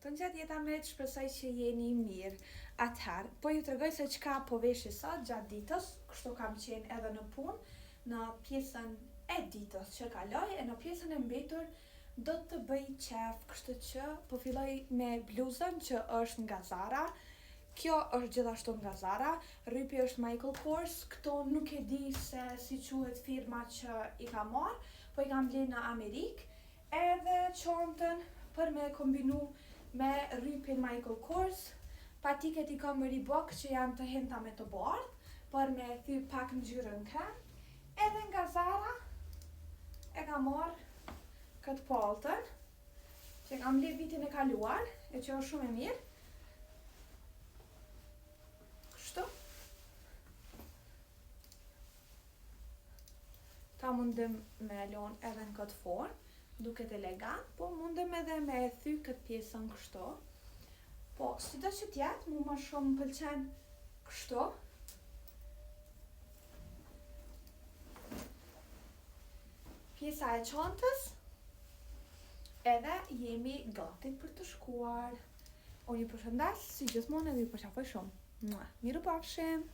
Të nxjerr jeta me shpresoj që jeni mirë. Atëherë, po ju tregoj se çka po veshi sot gjatë ditës, kështu kam qenë edhe në punë, në pjesën e ditës që kaloi e në pjesën e mbetur do të bëj qef, kështu që po filloj me bluzën që është nga Zara. Kjo është gjithashtu nga Zara, rrypi është Michael Kors, këto nuk e di se si quhet firma që i ka marrë, po i kam bler në Amerikë, edhe çantën për me kombinu me rrypin Michael Kors, patiket i kam Reebok që janë të henta me të bardhë, për me thy pak në ngjyrën krem, edhe nga Zara e kam marrë këtë paltën, që e kam bler vitin e kaluar, e që është shumë e mirë. Kështu. Ta mundem me lon edhe në këtë formë, duket elegant, po mundem edhe me e thy këtë pjesën kështu. Po, sido që t'jetë, mu më shumë pëlqen kështu. Pjesa e çantës, edhe jemi gati për të shkuar. Unë ju përshëndes, si gjithmonë edhe ju përqafoj shumë. Miru pafshim!